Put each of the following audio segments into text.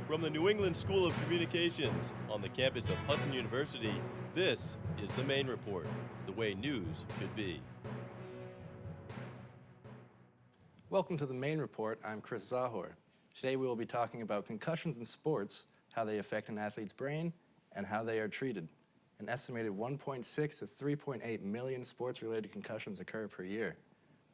From the New England School of Communications on the campus of Husson University, this is the Maine Report, the way news should be. Welcome to the Maine Report. I'm Chris Czachor. Today we will be talking about concussions in sports, how they affect an athlete's brain, and how they are treated. An estimated 1.6 to 3.8 million sports-related concussions occur per year.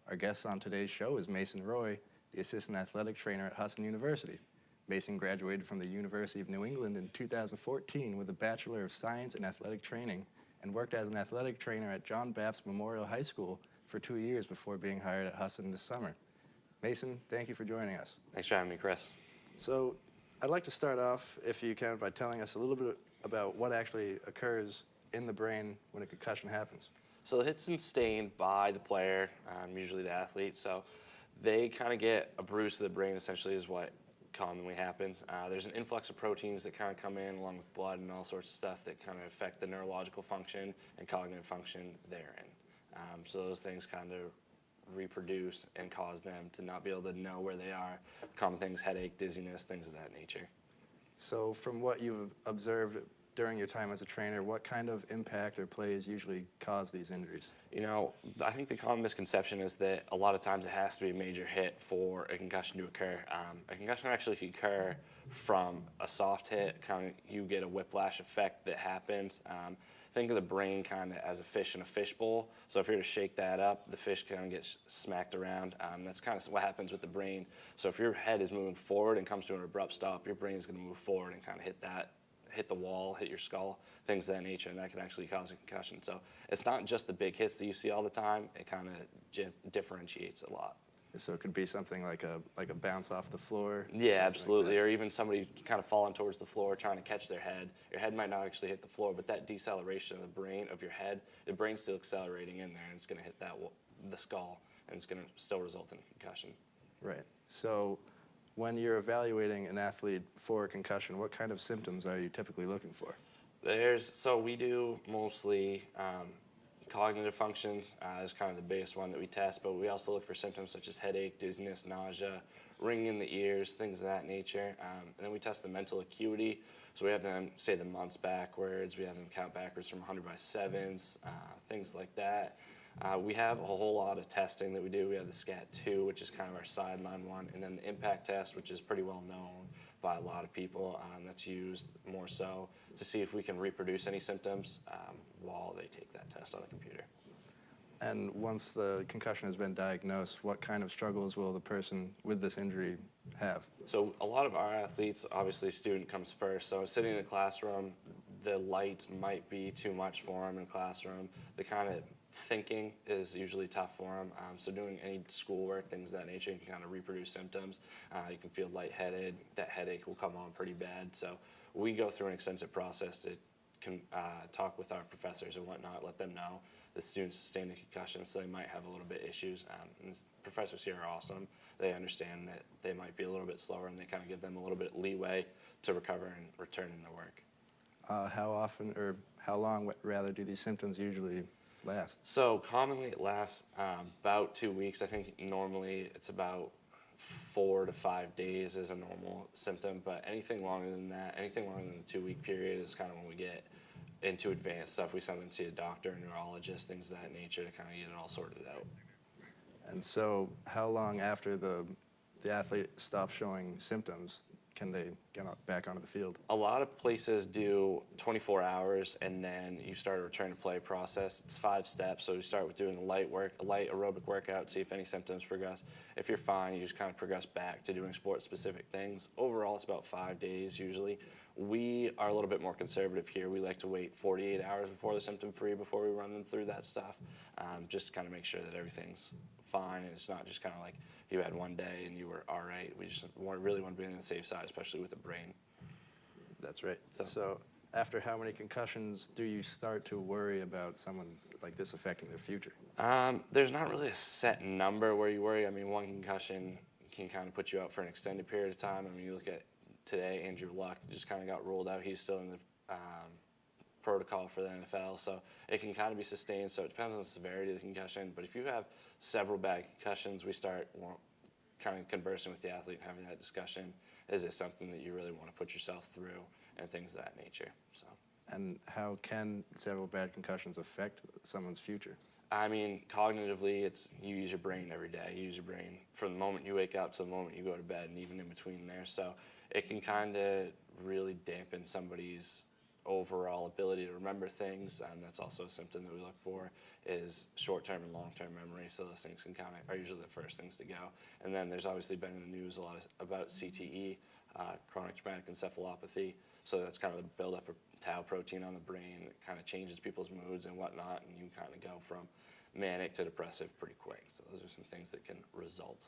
Our guest on today's show is Mason Roy, the assistant athletic trainer at Husson University. Mason graduated from the University of New England in 2014 with a Bachelor of Science in Athletic Training and worked as an athletic trainer at John Baptist Memorial High School for 2 years before being hired at Husson this summer. Mason, thank you for joining us. Thanks for having me, Chris. So I'd like to start off, if you can, by telling us a little bit about what actually occurs in the brain when a concussion happens. So the hit's sustained by the player, usually the athlete. So they kind of get a bruise to the brain, essentially, is what commonly happens. There's an influx of proteins that kind of come in along with blood and all sorts of stuff that kind of affect the neurological function and cognitive function therein. So those things kind of reproduce and cause them to not be able to know where they are. Common things, headache, dizziness, things of that nature. So from what you've observed during your time as a trainer, what kind of impact or plays usually cause these injuries? You know, I think the common misconception is that a lot of times it has to be a major hit for a concussion to occur. A concussion actually can occur from a soft hit, kind of you get a whiplash effect that happens. Think of the brain kind of as a fish in a fishbowl. So if you were to shake that up, the fish kind of gets smacked around. That's kind of what happens with the brain. So if your head is moving forward and comes to an abrupt stop, your brain is going to move forward and kind of hit the wall, hit your skull, things of that nature, and that can actually cause a concussion. So it's not just the big hits that you see all the time. It kind of differentiates a lot. So it could be something like a bounce off the floor? Yeah, absolutely. Or even somebody kind of falling towards the floor trying to catch their head. Your head might not actually hit the floor, but that deceleration of the brain, of your head, the brain's still accelerating in there, and it's going to hit the skull, and it's going to still result in a concussion. Right. So when you're evaluating an athlete for a concussion, what kind of symptoms are you typically looking for? So we do mostly cognitive functions is kind of the biggest one that we test, but we also look for symptoms such as headache, dizziness, nausea, ringing in the ears, things of that nature. And then we test the mental acuity. So we have them say the months backwards, we have them count backwards from 100 by sevens, things like that. We have a whole lot of testing that we do. We have the SCAT-2, which is kind of our sideline one, and then the impact test, which is pretty well known by a lot of people. That's used more so to see if we can reproduce any symptoms while they take that test on the computer. And once the concussion has been diagnosed, what kind of struggles will the person with this injury have? So a lot of our athletes, obviously student comes first. So sitting in the classroom, the lights might be too much for them in the classroom. The kind of thinking is usually tough for them. So doing any schoolwork, things of that nature, you can kind of reproduce symptoms. You can feel lightheaded. That headache will come on pretty bad. So we go through an extensive process to talk with our professors and whatnot, let them know the students sustained a concussion, so they might have a little bit issues. And the professors here are awesome. They understand that they might be a little bit slower, and they kind of give them a little bit leeway to recover and return in their work. How often, or how long, rather, do these symptoms usually last? So commonly it lasts about 2 weeks. I think normally it's about 4 to 5 days is a normal symptom, but anything longer than that, anything longer than the 2 week period is kind of when we get into advanced stuff. We send them to see a doctor, a neurologist, things of that nature to kind of get it all sorted out. And so how long after the athlete stops showing symptoms can they get back onto the field? A lot of places do 24 hours, and then you start a return to play process. It's 5 steps. So you start with doing a light aerobic workout, see if any symptoms progress. If you're fine, you just kind of progress back to doing sport-specific things. Overall, it's about 5 days usually. We are a little bit more conservative here. We like to wait 48 hours before they're symptom-free before we run them through that stuff, just to kind of make sure that everything's fine, and it's not just kind of like you had one day and you were all right. We just really want to be on the safe side, especially with the brain. That's right. So after how many concussions do you start to worry about someone like this affecting their future? There's not really a set number where you worry. I mean, one concussion can kind of put you out for an extended period of time. I mean, you look at today, Andrew Luck just kind of got ruled out. He's still in the protocol for the NFL, so it can kind of be sustained. So it depends on the severity of the concussion. But if you have several bad concussions, we start kind of conversing with the athlete and having that discussion. Is this something that you really want to put yourself through, and things of that nature. So. And how can several bad concussions affect someone's future? I mean, cognitively, it's you use your brain every day. You use your brain from the moment you wake up to the moment you go to bed, and even in between there. So it can kind of really dampen somebody's overall ability to remember things. That's also a symptom that we look for is short-term and long-term memory. So those things are usually the first things to go. And then there's obviously been in the news a lot about CTE, chronic traumatic encephalopathy. So that's kind of the buildup of tau protein on the brain. It kind of changes people's moods and whatnot, and you kind of go from manic to depressive pretty quick. So those are some things that can result.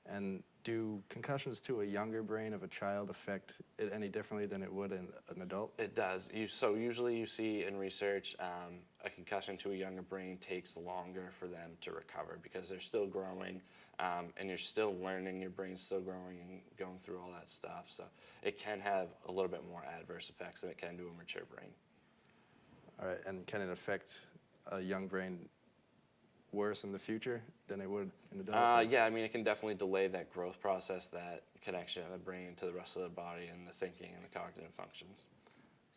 And do concussions to a younger brain of a child affect it any differently than it would in an adult? It does. So usually you see in research a concussion to a younger brain takes longer for them to recover because they're still growing and you're still learning, your brain's still growing and going through all that stuff. So it can have a little bit more adverse effects than it can to a mature brain. All right, and can it affect a young brain worse in the future than it would in adult? Yeah, I mean, it can definitely delay that growth process, that connection of the brain to the rest of the body and the thinking and the cognitive functions.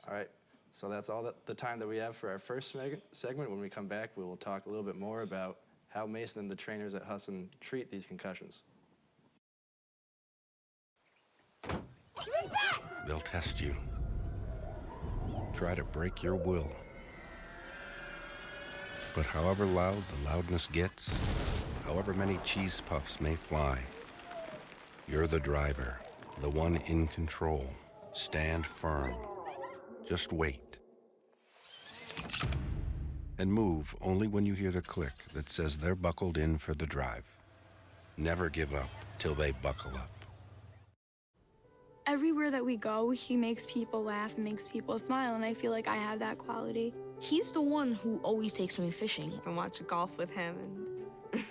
All right, so that's all the time that we have for our first segment. When we come back, we will talk a little bit more about how Mason and the trainers at Husson treat these concussions. They'll test you, try to break your will. But however loud the loudness gets, however many cheese puffs may fly, you're the driver, the one in control. Stand firm. Just wait. And move only when you hear the click that says they're buckled in for the drive. Never give up till they buckle up. Everywhere that we go, he makes people laugh and makes people smile, and I feel like I have that quality. He's the one who always takes me fishing. I watch golf with him. And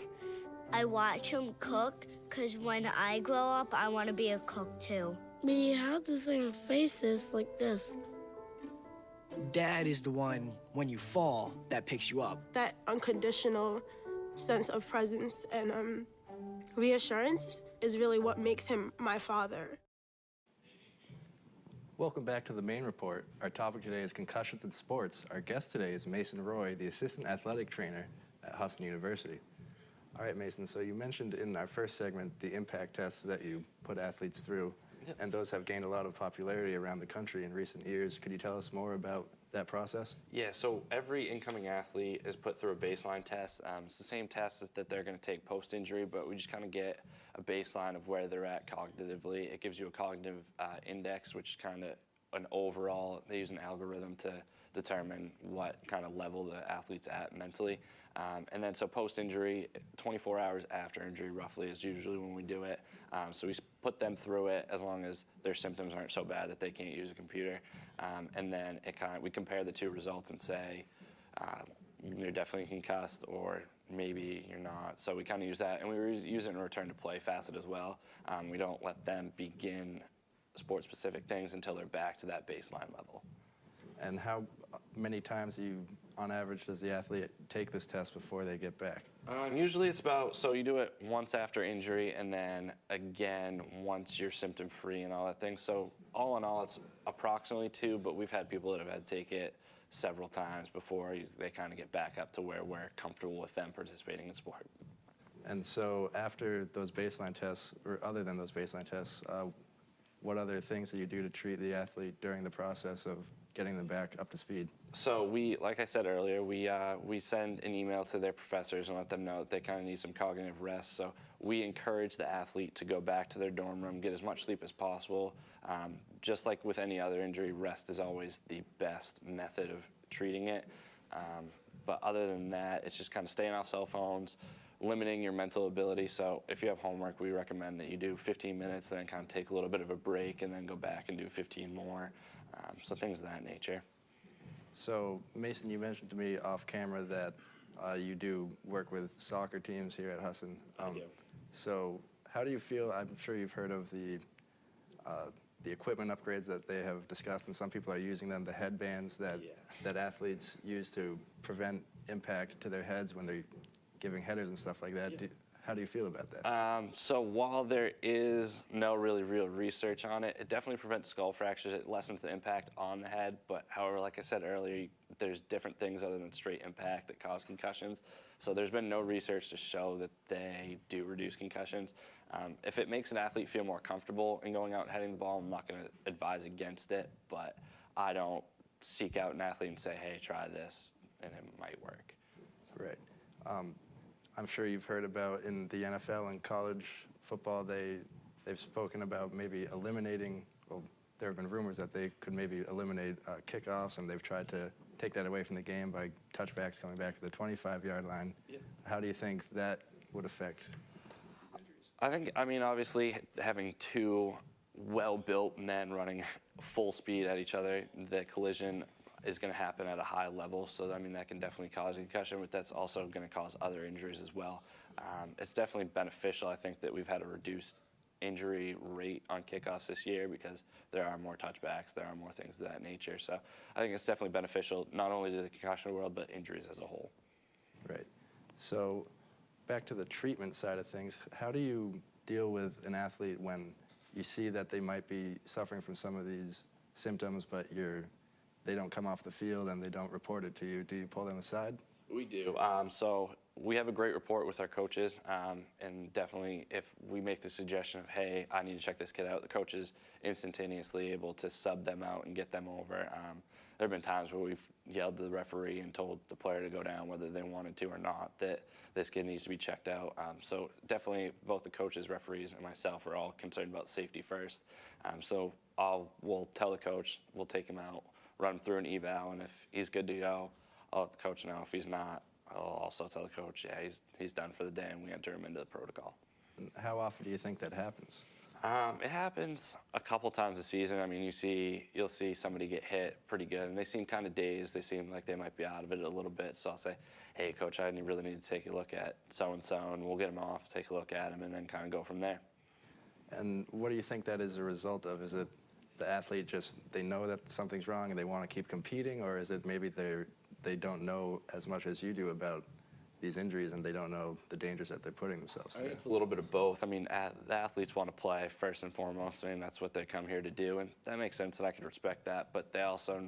I watch him cook, because when I grow up, I want to be a cook too. We have the same faces like this. Dad is the one, when you fall, that picks you up. That unconditional sense of presence and reassurance is really what makes him my father. Welcome back to the Maine Report. Our topic today is concussions in sports. Our guest today is Mason Roy, the assistant athletic trainer at Husson University. All right, Mason, so you mentioned in our first segment the impact tests that you put athletes through, and those have gained a lot of popularity around the country in recent years. Could you tell us more about that process? Yeah, so every incoming athlete is put through a baseline test. It's the same test that they're going to take post-injury, but we just kind of get a baseline of where they're at cognitively. It gives you a cognitive index, which is kind of an overall, they use an algorithm to determine what kind of level the athlete's at mentally. And then so post-injury, 24 hours after injury roughly is usually when we do it. So we put them through it as long as their symptoms aren't so bad that they can't use a computer. And then we compare the two results and say, you're definitely concussed or maybe you're not. So we kind of use that, and we use it in return to play facet as well. We don't let them begin sport-specific things until they're back to that baseline level. And how many times on average does the athlete take this test before they get back? Usually it's so you do it once after injury and then again once you're symptom-free and all that thing. So all in all, it's approximately 2, but we've had people that have had to take it several times before they kind of get back up to where we're comfortable with them participating in sport. And so after those baseline tests, or other than those baseline tests, what other things do you do to treat the athlete during the process of getting them back up to speed? So like I said earlier, we send an email to their professors and let them know that they kind of need some cognitive rest. So we encourage the athlete to go back to their dorm room, get as much sleep as possible. Just like with any other injury, rest is always the best method of treating it. But other than that, it's just kind of staying off cell phones, limiting your mental ability. So if you have homework, we recommend that you do 15 minutes, then kind of take a little bit of a break, and then go back and do 15 more. So things of that nature. So Mason, you mentioned to me off camera that you do work with soccer teams here at Husson. I do. So how do you feel? I'm sure you've heard of the equipment upgrades that they have discussed, and some people are using them, the headbands that athletes use to prevent impact to their heads when they're giving headers and stuff like that. Yeah. How do you feel about that? So while there is no really real research on it, it definitely prevents skull fractures. It lessens the impact on the head. But however, like I said earlier, there's different things other than straight impact that cause concussions. So there's been no research to show that they do reduce concussions. If it makes an athlete feel more comfortable in going out and heading the ball, I'm not going to advise against it. But I don't seek out an athlete and say, hey, try this, and it might work. Right. I'm sure you've heard about in the NFL and college football, they've spoken about maybe eliminating, well, there have been rumors that they could maybe eliminate kickoffs, and they've tried to take that away from the game by touchbacks coming back to the 25-yard line. Yep. How do you think that would affect injuries? I mean, obviously, having two well-built men running full speed at each other, the collision is going to happen at a high level. So, I mean, that can definitely cause a concussion, but that's also going to cause other injuries as well. It's definitely beneficial, I think, that we've had a reduced injury rate on kickoffs this year because there are more touchbacks, there are more things of that nature. So I think it's definitely beneficial, not only to the concussion world, but injuries as a whole. Right. So back to the treatment side of things, how do you deal with an athlete when you see that they might be suffering from some of these symptoms, but they don't come off the field and they don't report it to you? Do you pull them aside? We do. So we have a great rapport with our coaches, and definitely if we make the suggestion of, hey, I need to check this kid out, the coach is instantaneously able to sub them out and get them over. There have been times where we've yelled to the referee and told the player to go down whether they wanted to or not, that this kid needs to be checked out. So definitely both the coaches, referees, and myself are all concerned about safety first. So we'll tell the coach, we'll take him out, run him through an eval, and if he's good to go, I'll let the coach know. If he's not, I'll also tell the coach, yeah, he's done for the day, and we enter him into the protocol. How often do you think that happens? It happens a couple times a season. I mean, you'll see somebody get hit pretty good, and they seem kind of dazed. They seem like they might be out of it a little bit. So I'll say, hey, coach, I really need to take a look at so-and-so, and we'll get him off, take a look at him, and then kind of go from there. And what do you think that is a result of? Is it the athlete they know that something's wrong and they want to keep competing, or is it maybe they don't know as much as you do about these injuries and they don't know the dangers that they're putting themselves through? I think it's a little bit of both. I mean, the athletes want to play first and foremost. I mean, that's what they come here to do, and that makes sense, and I can respect that. But they also,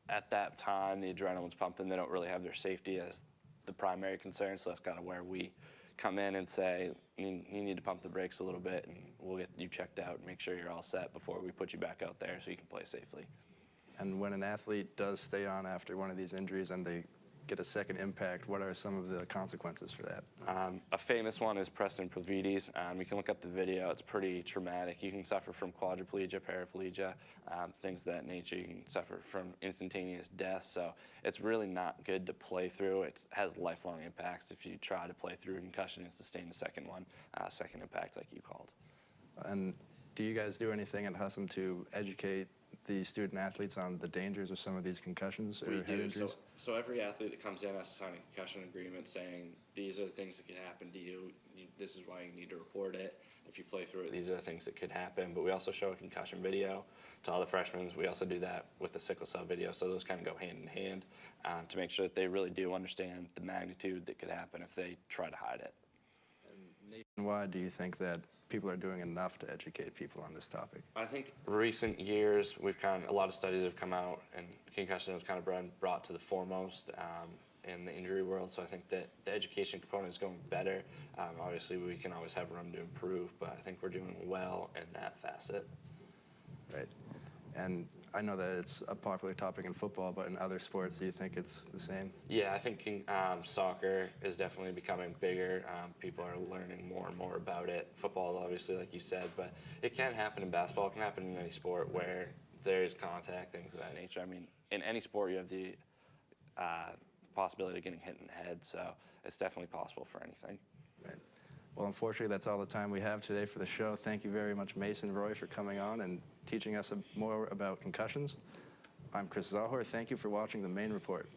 at that time, the adrenaline's pumping. They don't really have their safety as the primary concern, so that's kind of where we come in and say, you need to pump the brakes a little bit, and we'll get you checked out and make sure you're all set before we put you back out there so you can play safely. And when an athlete does stay on after one of these injuries and they get a second impact, what are some of the consequences for that? A famous one is Preston Provides. You can look up the video. It's pretty traumatic. You can suffer from quadriplegia, paraplegia, things of that nature. You can suffer from instantaneous death. So it's really not good to play through. It has lifelong impacts. If you try to play through a concussion and sustain a second one, second impact like you called. And do you guys do anything at Husson to educate the student athletes on the dangers of some of these concussions or head injuries? So every athlete that comes in has to sign a concussion agreement saying these are the things that can happen to you. This is why you need to report it. If you play through it, these are the things that could happen. But we also show a concussion video to all the freshmen. We also do that with the sickle cell video. So those kind of go hand in hand to make sure that they really do understand the magnitude that could happen if they try to hide it. And nationwide, do you think that people are doing enough to educate people on this topic? I think recent years, a lot of studies have come out, and concussion has kind of been brought to the foremost in the injury world. So I think that the education component is going better. Obviously, we can always have room to improve, but I think we're doing well in that facet. Right. And I know that it's a popular topic in football, but in other sports, do you think it's the same? Yeah, I think soccer is definitely becoming bigger. People are learning more and more about it. Football, obviously, like you said, but it can happen in basketball. It can happen in any sport where there is contact, things of that nature. I mean, in any sport, you have the possibility of getting hit in the head, so it's definitely possible for anything. Right. Well, unfortunately, that's all the time we have today for the show. Thank you very much, Mason Roy, for coming on and teaching us more about concussions. I'm Chris Czachor. Thank you for watching the Maine Report.